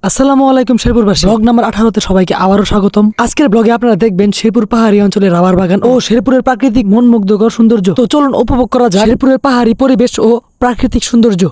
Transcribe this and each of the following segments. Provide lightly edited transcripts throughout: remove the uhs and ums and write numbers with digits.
আসসালামু আলাইকুম শেরপুরবাসী, blog number 18তে সবাইকে আবারও স্বাগতম। আজকের ব্লগে আপনারা দেখবেন শেরপুর পাহাড়ি অঞ্চলের রাবার বাগান ও শেরপুরের প্রাকৃতিক মনমুগ্ধকর সৌন্দর্য। তো চলুন উপভোগ করা যায় শেরপুরের পাহাড়ি পরিবেশ ও প্রাকৃতিক সৌন্দর্য।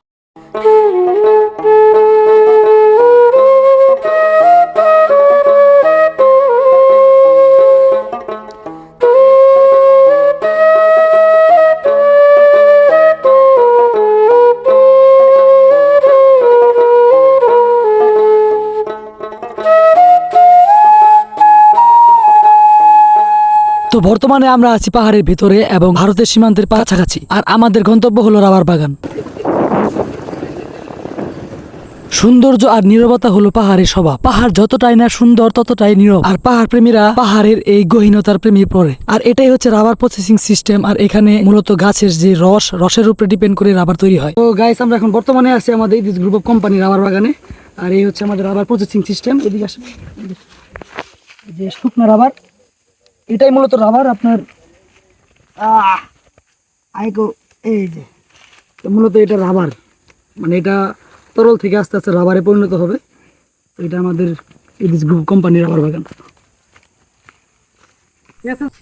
তো বর্তমানে আমরা আছি পাহাড়ের ভিতরে এবং ভারতের সীমান্তের কাছাকাছি, আর আমাদের গন্তব্য হলো রাবার বাগান। সৌন্দর্য আর নীরবতা হলো পাহাড়ের স্বভাব। পাহাড় যতটাই না সুন্দর ততটাই নীরব, আর পাহাড় প্রেমীরা পাহাড়ের এই গহীনতার প্রেমে পড়ে। আর এটাই হচ্ছে রাবার প্রসেসিং সিস্টেম। আর এখানে মূলত গাছের যে রসের উপরে ডিপেন্ড করে রাবার তৈরি হয়। তো গাইস, আমরা এখন বর্তমানে আছি আমাদের এই গ্রুপ অফ কোম্পানি রাবার বাগানে। আর এই হচ্ছে আমাদের রাবার প্রসেসিং সিস্টেম। এদিকে আসে যে শুকনো রাবার, এটাই মূলত রাবার আপনার এই যে মূলত এটা রাবার, মানে এটা তরল থেকে আস্তে আস্তে রাবারে পরিণত হবে। এটা আমাদের এডিস গ্রুপ কোম্পানির রাবার বাগান।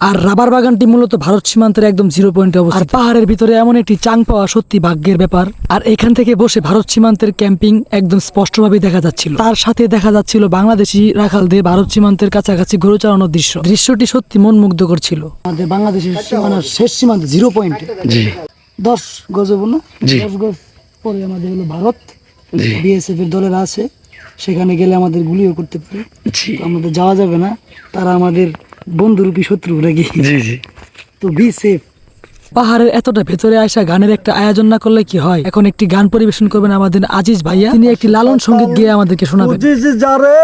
আর রাবার বাগানটি মূলত ভারত সীমান্তের একদম 0 পয়েন্টে অবস্থিত। পাহাড়ের ভিতরে এমন একটি চাং পাওয়া সত্যি ভাগ্যের ব্যাপার। আর এখান থেকে বসে ভারত সীমান্তের ক্যাম্পিং একদম স্পষ্টভাবে দেখা যাচ্ছিল। তার সাথে দেখা যাচ্ছিল বাংলাদেশি রাখালদের ভারত সীমান্তের কাছাকাছি গরু চালানোর দৃশ্যটি সত্যি মন মুগ্ধ করছিল। আমাদের বাংলাদেশের সীমানার শেষ সীমান্ত 0 পয়েন্টে 10 গজ না 10 গজ পরে আমাদের হলো ভারত। বিএসএফ এর দলেরা আছে, সেখানে গেলে আমাদের গুলিও করতে পারে। আমাদের যাওয়া যাবে না, তারা আমাদের বন্ধুরূপী শত্রু নাকি। তো বি সেফ। পাহাড়ের এতটা ভেতরে আসা গানের একটা আয়োজন না করলে কি হয়। এখন একটি গান পরিবেশন করবেন আমাদের আজিজ ভাইয়া। তিনি একটি লালন সঙ্গীত গিয়ে আমাদেরকে শোনাবেন। যারে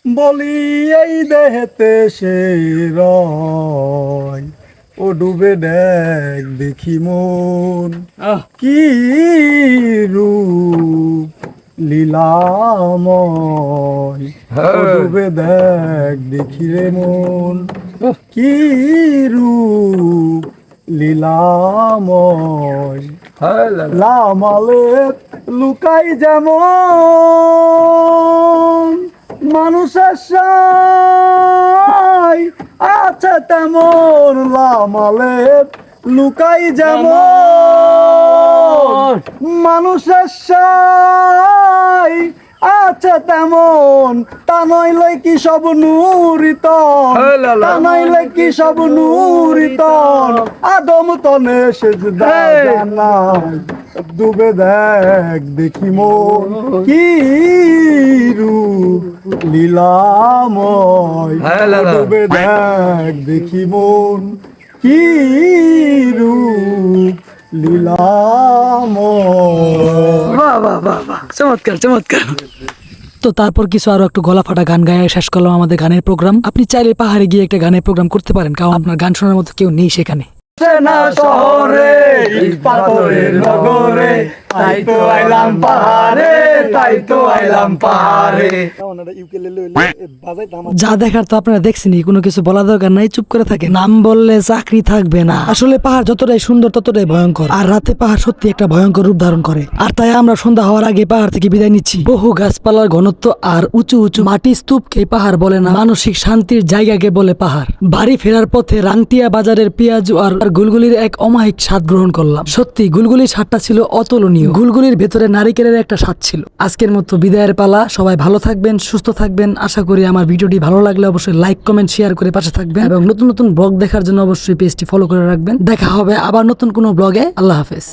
বলি এই দেহেতে সে রয়, ও ডুবে দেখ দেখি মন কি রূপ লীলাময়, ও ডুবে দেখ দেখি রে মন কি রূপ লীলাময়। লামালে লুকাই যেমন মানুষের সাই আছে তেমন, লামালে লুকাই যেমন মানুষের সাই আছে তেমন, তা নইলে কি সব নুরিতন, তা নইলে কি সব নুরিতন, আদম তনে সেজদা জানাই, ডুবে দেখ দেখি মন কি রূপ লীলাময়, ডুবে দেখ দেখি মন কি রূপ লীলাময়। বাহ বাহ বাহ বাহ, চমৎকার চমৎকার। তো তারপর কিছু আরো একটু গলা ফাটা গান গায়ে শেষ করলাম আমাদের গানের প্রোগ্রাম। আপনি চাইলে পাহাড়ে গিয়ে একটা গানের প্রোগ্রাম করতে পারেন, কারণ আপনার গান শোনার মতো কেউ নেই সেখানে। না শহরে পাথরের নগরে, তাই তো আইলাম পাহাড়ে, তাই তো আইলাম পাহাড়ে। যা দেখার তো আপনারা দেখছেনই, কোনো কিছু বলা দরকার নাই, চুপ করে থাকে। নাম বললে চাকরি থাকবে না। আসলে পাহাড় যতটাই সুন্দর ততটাই ভয়ঙ্কর, আর রাতে পাহাড় সত্যি একটা ভয়ঙ্কর রূপ ধারণ করে। আর তাই আমরা সন্ধ্যা হওয়ার আগে পাহাড় থেকে বিদায় নিচ্ছি। বহু গাছপালার ঘনত্ব আর উঁচু উঁচু মাটি স্তূপকে পাহাড় বলে না, মানসিক শান্তির জায়গাকে বলে পাহাড়। বাড়ি ফেরার পথে রাংটিয়া বাজারের পেঁয়াজু আর গুলগুলির এক অমায়িক স্বাদ গ্রহণ করলাম। সত্যি গুলগুলির স্বাদটা ছিল অতুলনীয়। গুলগুলির ভেতরে নারিকেলের একটা স্বাদ ছিল। আজকের মতো বিদায়ের পালা। সবাই ভালো থাকবেন, সুস্থ থাকবেন। আশা করি আমার ভিডিওটি ভালো লাগলে অবশ্যই লাইক কমেন্ট শেয়ার করে পাশে থাকবেন, এবং নতুন নতুন ব্লগ দেখার জন্য অবশ্যই পেজটি ফলো করে রাখবেন। দেখা হবে আবার নতুন কোনো ব্লগে। আল্লাহ হাফেজ।